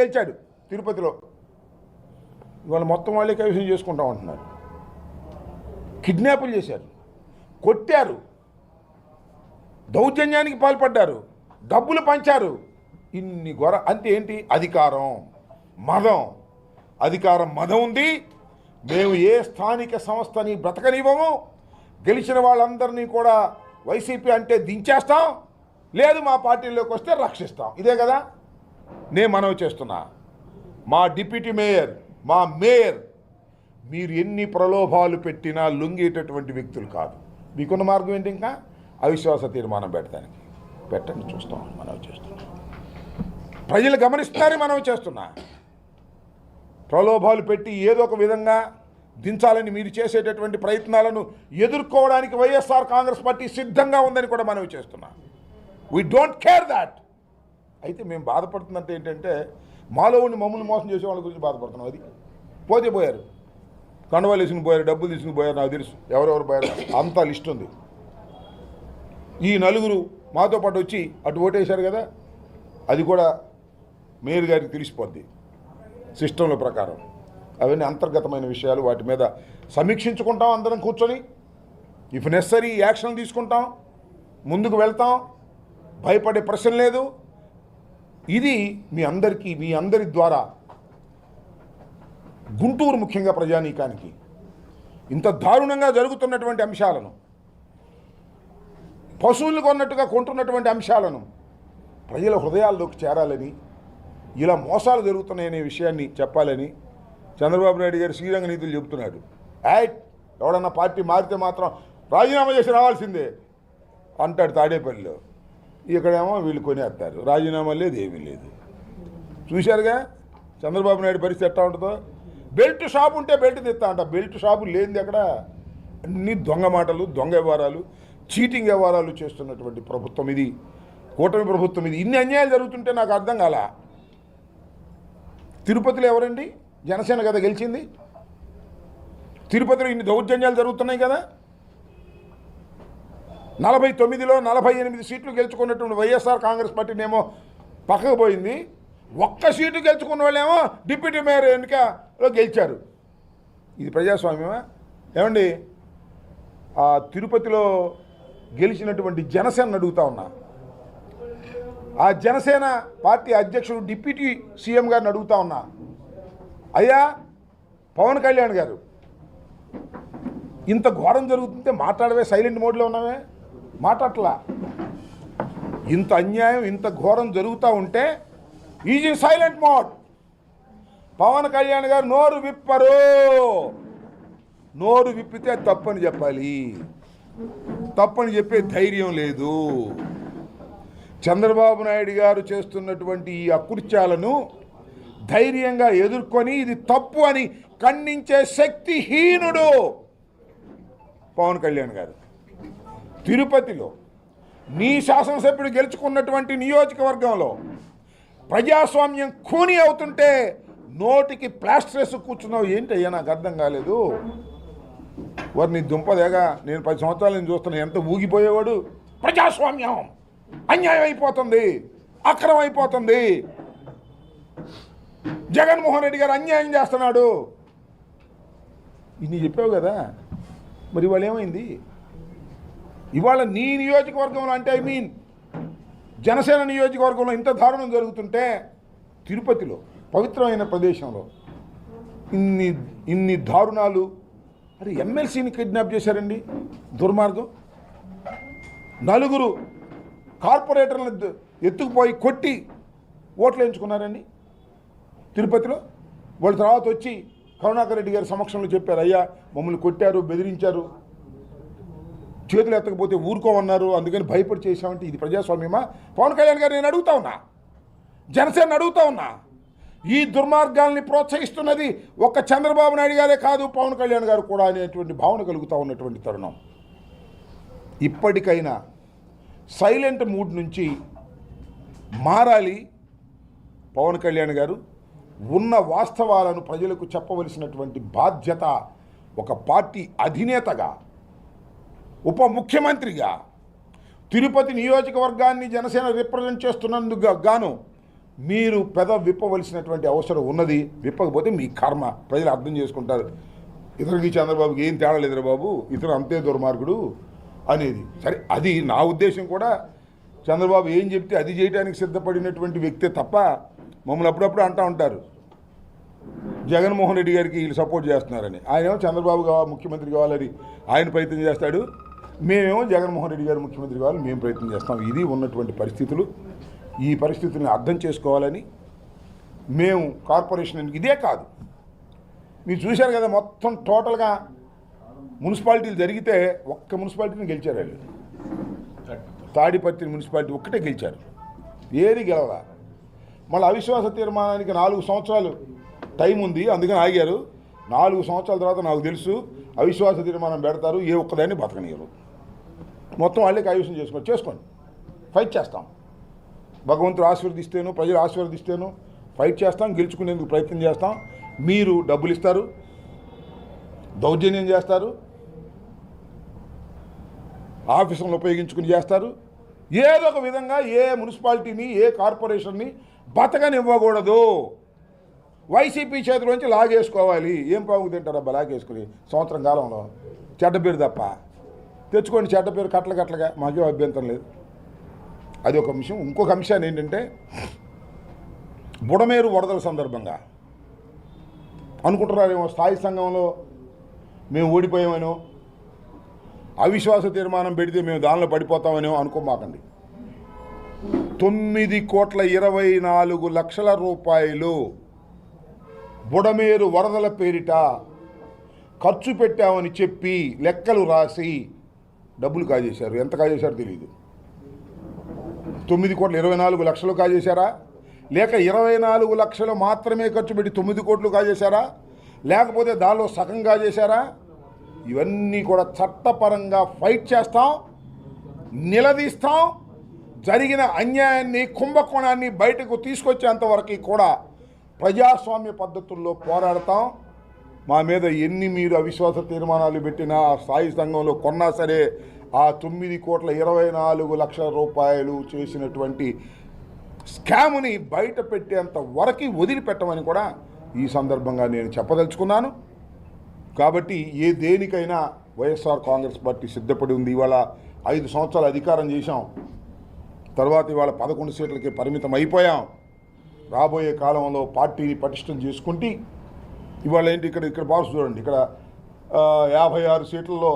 గెలిచాడు తిరుపతిలో. ఇవాళ మొత్తం వాళ్ళే కైవసం చేసుకుంటాం అంటున్నారు. కిడ్నాపులు చేశారు, కొట్టారు, దౌర్జన్యానికి పాల్పడ్డారు, డబ్బులు పంచారు. ఇన్ని అంతే ఏంటి? అధికారం, మదం. అధికారం, మదం ఉంది. మేము ఏ స్థానిక సంస్థని బ్రతకనివ్వము. గెలిచిన వాళ్ళందరినీ కూడా వైసీపీ అంటే దించేస్తాం, లేదు మా పార్టీలోకి వస్తే రక్షిస్తాం. ఇదే కదా నేను మనవి చేస్తున్నా. మా డిప్యూటీ మేయర్, మా మేయర్ మీరు ఎన్ని ప్రలోభాలు పెట్టినా లొంగేటటువంటి వ్యక్తులు కాదు. మీకున్న మార్గం ఏంటి? ఇంకా అవిశ్వాస తీర్మానం పెట్టడానికి పెట్టండి, చూస్తాం. మనవి చేస్తున్నా, ప్రజలు గమనిస్తున్నారని మనవి చేస్తున్నా. ప్రలోభాలు పెట్టి ఏదో ఒక విధంగా దించాలని మీరు చేసేటటువంటి ప్రయత్నాలను ఎదుర్కోవడానికి వైఎస్ఆర్ కాంగ్రెస్ పార్టీ సిద్ధంగా ఉందని కూడా మనవి చేస్తున్నా. We don't care that. అయితే మేము బాధపడుతున్నట్టు ఏంటంటే మాలో ఉండి మమ్మల్ని మోసం చేసే వాళ్ళ గురించి బాధపడుతున్నాం. అది పోతే పోయారు, కండవాలు తీసుకుని పోయారు, డబ్బులు తీసుకుని పోయారు, నాకు తెలుసు ఎవరెవరు పోయారు, అంతా లిస్ట్ ఉంది. ఈ నలుగురు మాతో పాటు వచ్చి అటు ఓటేశారు కదా, అది కూడా మేయర్ గారికి తెలిసిపోద్ది సిస్టంల ప్రకారం. అవన్నీ అంతర్గతమైన విషయాలు, వాటి మీద సమీక్షించుకుంటాం అందరం కూర్చొని. ఇఫ్ నెసరీ యాక్షన్ తీసుకుంటాం, ముందుకు వెళ్తాం, భయపడే ప్రశ్న లేదు. ఇది మీ అందరి ద్వారా గుంటూరు ముఖ్యంగా ప్రజానీకానికి ఇంత దారుణంగా జరుగుతున్నటువంటి అంశాలను, పశువులు కొన్నట్టుగా కొంటున్నటువంటి అంశాలను ప్రజల హృదయాల్లోకి చేరాలని, ఇలా మోసాలు జరుగుతున్నాయనే విషయాన్ని చెప్పాలని చంద్రబాబు నాయుడు గారు శ్రీరంగ నీతులు చెబుతున్నాడు. ఎవడన్నా పార్టీ మారితే మాత్రం రాజీనామా చేసి రావాల్సిందే అంటాడు తాడేపల్లిలో. ఇక్కడేమో వీళ్ళు కొనేస్తారు, రాజీనామా లేదు, ఏమీ లేదు. చూశారుగా చంద్రబాబు నాయుడు పరిస్థితి ఎట్లా ఉంటుందో. బెల్ట్ షాప్ ఉంటే బెల్ట్ తెస్తా అంట, బెల్ట్ షాపు లేనిది ఎక్కడ. అన్ని దొంగ మాటలు, దొంగ వ్యవహారాలు, చీటింగ్ వ్యవహారాలు చేస్తున్నటువంటి ప్రభుత్వం ఇది, కూటమి ప్రభుత్వం ఇది. ఇన్ని అన్యాయాలు జరుగుతుంటే నాకు అర్థం కాల. తిరుపతిలో ఎవరండి? జనసేన కదా గెలిచింది. తిరుపతిలో ఇన్ని దౌర్జన్యాలు జరుగుతున్నాయి కదా. 49లో 48 సీట్లు గెలుచుకున్నటువంటి వైఎస్ఆర్ కాంగ్రెస్ పార్టీనేమో పక్కకు పోయింది. ఒక్క సీటు గెలుచుకున్న వాళ్ళేమో డిప్యూటీ మేయర్ ఎన్నికలో గెలిచారు. ఇది ప్రజాస్వామ్యమా? ఏమండి, ఆ తిరుపతిలో గెలిచినటువంటి జనసేన అడుగుతా ఉన్నా, ఆ జనసేన పార్టీ అధ్యక్షుడు డిప్యూటీ సీఎం గారిని అడుగుతా ఉన్నా, అయ్యా పవన్ కళ్యాణ్ గారు ఇంత ఘోరం జరుగుతుంటే మాట్లాడవే, సైలెంట్ మోడ్లో ఉన్నావే, మాట్లాడలా. ఇంత అన్యాయం, ఇంత ఘోరం జరుగుతూ ఉంటే is in silent mode. Pawan Kalyan గారు నోరు విప్పరు. నోరు విప్పితే తప్పని చెప్పాలి, తప్పని చెప్పే ధైర్యం లేదు. చంద్రబాబు నాయుడు గారు చేస్తున్నటువంటి ఈ అకృత్యాలను ధైర్యంగా ఎదుర్కొని ఇది తప్పు అని ఖండించే శక్తిహీనుడు పవన్ కళ్యాణ్ గారు. తిరుపతిలో నీ శాసనసభ్యుడు గెలుచుకున్నటువంటి నియోజకవర్గంలో ప్రజాస్వామ్యం ఖూనీ అవుతుంటే నోటికి ప్లాస్టర్స్ కూర్చున్నావు ఏంటయ్యా? నాకు అర్థం కాలేదు. వారిని దుంపదేగా నేను 10 సంవత్సరాల నుంచి చూస్తున్నా, ఎంత ఊగిపోయేవాడు. ప్రజాస్వామ్యం అన్యాయం అయిపోతుంది, అక్రమం అయిపోతుంది, జగన్మోహన్ రెడ్డి గారు అన్యాయం చేస్తున్నాడు, ఇన్ని చెప్పావు కదా. మరి ఇవాళ ఏమైంది? ఇవాళ నీ నియోజకవర్గంలో అంటే జనసేన నియోజకవర్గంలో ఇంత దారుణం జరుగుతుంటే తిరుపతిలో పవిత్రమైన ప్రదేశంలో ఇన్ని దారుణాలు. అరే ఎమ్మెల్సీని కిడ్నాప్ చేశారండి, దుర్మార్గం. 4 కార్పొరేటర్లను ఎత్తుకుపోయి కొట్టి ఓట్లు వేయించుకున్నారండి తిరుపతిలో. వాళ్ళ తర్వాత వచ్చి కరుణాకర్ రెడ్డి గారి సమక్షంలో చెప్పారు, అయ్యా మమ్మల్ని కొట్టారు, బెదిరించారు, చేతులు ఎత్తకపోతే ఊరుకోమన్నారు, అందుకని భయపడి చేశామంటే ఇది ప్రజాస్వామ్యమా? పవన్ కళ్యాణ్ గారు నేను అడుగుతా ఉన్నా, జనసేన అడుగుతా ఉన్నా. ఈ దుర్మార్గాల్ని ప్రోత్సహిస్తున్నది ఒక్క చంద్రబాబు నాయుడు గారే కాదు, పవన్ కళ్యాణ్ గారు కూడా అనేటువంటి భావన కలుగుతూ ఉన్నటువంటి తరుణం. ఇప్పటికైనా సైలెంట్ మూడ్ నుంచి మారాలి పవన్ కళ్యాణ్ గారు. ఉన్న వాస్తవాలను ప్రజలకు చెప్పవలసినటువంటి బాధ్యత ఒక పార్టీ అధినేతగా, ఉప ముఖ్యమంత్రిగా, తిరుపతి నియోజకవర్గాన్ని జనసేన రిప్రజెంట్ చేస్తున్నందుకు గాను మీరు విప్పవలసినటువంటి అవసరం ఉన్నది. విప్పకపోతే మీ కర్మ, ప్రజలు అర్థం చేసుకుంటారు. ఇతనికి చంద్రబాబుకి ఏం తేడా లేదురా బాబు, ఇతను అంతే దుర్మార్గుడు అనేది. సరే, అది నా ఉద్దేశం కూడా. చంద్రబాబు ఏం చెప్తే అది చేయడానికి సిద్ధపడినటువంటి వ్యక్తే తప్ప మమ్మల్ని అప్పుడప్పుడు అంటూ ఉంటారు జగన్మోహన్ రెడ్డి గారికి వీళ్ళు సపోర్ట్ చేస్తున్నారని. ఆయనేమో చంద్రబాబు ముఖ్యమంత్రి కావాలని ఆయన ప్రయత్నం చేస్తాడు, మేమేమో జగన్మోహన్ రెడ్డి గారు ముఖ్యమంత్రి కావాలని మేము ప్రయత్నం చేస్తాం. ఇది ఉన్నటువంటి పరిస్థితులు. ఈ పరిస్థితుల్ని అర్థం చేసుకోవాలని మేము కార్పొరేషన్, ఇదే కాదు, మీరు చూశారు కదా, మొత్తం టోటల్గా మున్సిపాలిటీలు జరిగితే ఒక్క మున్సిపాలిటీని గెలిచారు వాళ్ళు. తాడిపత్రి మున్సిపాలిటీ ఒక్కటే గెలిచారు, ఏది గెలవలా. మళ్ళీ అవిశ్వాస తీర్మానానికి 4 సంవత్సరాలు టైం ఉంది, అందుకని ఆగారు. 4 సంవత్సరాల తర్వాత నాకు తెలుసు అవిశ్వాస తీర్మానం పెడతారు, ఏ ఒక్కదాన్ని బతకనియరు. మొత్తం వాళ్ళే కైవసం చేసుకోండి, ఫైట్ చేస్తాం. భగవంతుడు ఆశీర్వదిస్తేను, ప్రజలు ఆశీర్వదిస్తేను ఫైట్ చేస్తాం, గెలుచుకునేందుకు ప్రయత్నం చేస్తాం. మీరు డబ్బులు ఇస్తారు, దౌర్జన్యం చేస్తారు, ఆఫీసులను ఉపయోగించుకుని చేస్తారు. ఏదో ఒక విధంగా ఏ మున్సిపాలిటీని, ఏ కార్పొరేషన్ని బతకనివ్వకూడదు. వైసీపీ చేతిలోంచి లాగేసుకోవాలి. ఏం పాగు తింటారు అబ్బా లాగేసుకుని సంవత్సరం కాలంలో? చెడ్డ పేరు తప్ప తెచ్చుకోండి, చెడ్డ పేరు కట్టలుగా, మాకేం అభ్యంతరం లేదు. అది ఒక అంశం. ఇంకొక అంశాన్ని ఏంటంటే, బుడమేరు వరదల సందర్భంగా అనుకుంటున్నారేమో స్థాయి సంఘంలో మేము ఓడిపోయామనో, అవిశ్వాస తీర్మానం పెడితే మేము దానిలో పడిపోతామనో అనుకోమాకండి. 9,24,00,00,000 రూపాయలు బుడమేరు వరదల పేరిట ఖర్చు పెట్టామని చెప్పి లెక్కలు రాసి డబ్బులు కాజేశారు. ఎంత కాజేశారో తెలియదు. 9,24,00,000 కాజేశారా, లేక 24 లక్షలు మాత్రమే ఖర్చు పెట్టి 9 కోట్లు కాజేశారా, లేకపోతే దానిలో సగం కాజేశారా? ఇవన్నీ కూడా చట్టపరంగా ఫైట్ చేస్తాం, నిలదీస్తాం. జరిగిన అన్యాయాన్ని, కుంభకోణాన్ని బయటకు తీసుకొచ్చేంతవరకు కూడా ప్రజాస్వామ్య పద్ధతుల్లో పోరాడతాం. మా మీద ఎన్ని మీరు అవిశ్వాస తీర్మానాలు పెట్టినా, స్థాయి సంఘంలో కొన్నా సరే, ఆ 9,24,00,000 రూపాయలు చేసినటువంటి స్కామ్ని బయట పెట్టేంత వరకు వదిలిపెట్టమని కూడా ఈ సందర్భంగా నేను చెప్పదలుచుకున్నాను. కాబట్టి దేనికైనా వైఎస్ఆర్ కాంగ్రెస్ పార్టీ సిద్ధపడి ఉంది. ఇవాళ 5 సంవత్సరాలు అధికారం చేశాం, తర్వాత ఇవాళ 11 సీట్లకి పరిమితం అయిపోయాం. రాబోయే కాలంలో పార్టీని పటిష్టం చేసుకుంటే ఇవాళ ఏంటి, ఇక్కడ బాక్స్ చూడండి, ఇక్కడ 56 సీట్లలో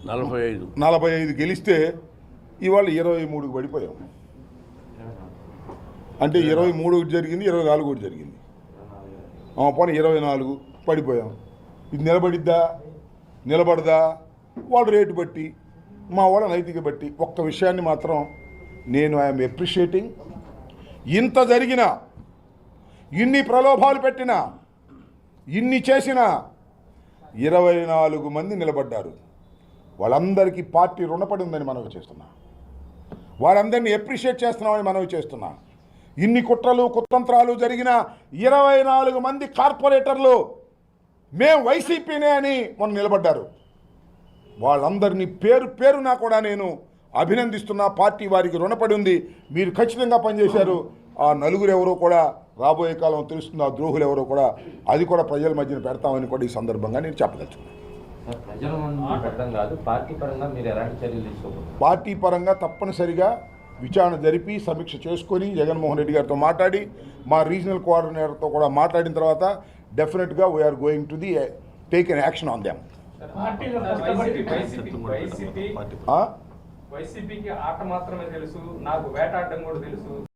45 గెలిస్తే ఇవాళ 23కి పడిపోయాం. అంటే 23 జరిగింది, 24 జరిగింది, పోనీ 24 పడిపోయాం. ఇది నిలబడిద్దా, నిలబడదా? వాళ్ళ రేటు బట్టి, మా వాళ్ళ నైతిక బట్టి. ఒక్క విషయాన్ని మాత్రం నేను ఐఎమ్ అప్రిషియేటింగ్. ఇంత జరిగినా, ఇన్ని ప్రలోభాలు పెట్టినా, ఇన్ని చేసినా 24 మంది నిలబడ్డారు. వాళ్ళందరికీ పార్టీ రుణపడి ఉందని మనవి చేస్తున్నా, వారందరినీ అప్రిషియేట్ చేస్తున్నామని మనవి చేస్తున్నా. ఇన్ని కుట్రలు కుతంత్రాలు జరిగిన 24 మంది కార్పొరేటర్లు మేము వైసీపీనే అని మొన్న నిలబడ్డారు. వాళ్ళందరినీ పేరున కూడా నేను అభినందిస్తున్నా. పార్టీ వారికి రుణపడి ఉంది. మీరు ఖచ్చితంగా పనిచేశారు. ఆ నలుగురు ఎవరో కూడా రాబోయే కాలం తెలుస్తుంది, ఆ ద్రోహులు ఎవరో కూడా, అది కూడా ప్రజల మధ్యన పెడతామని కూడా ఈ సందర్భంగా నేను చెప్పదలుచుకున్నాను. పార్టీ పరంగా తప్పనిసరిగా విచారణ జరిపి సమీక్ష చేసుకొని జగన్మోహన్ రెడ్డి గారితో మాట్లాడి, మా రీజనల్ కోఆర్డినేటర్తో కూడా మాట్లాడిన తర్వాత డెఫినెట్గా we are going to take an action on them. వైసీపీకి ఆట మాత్రమే తెలుసు, నాకు వేటాడడం కూడా తెలుసు.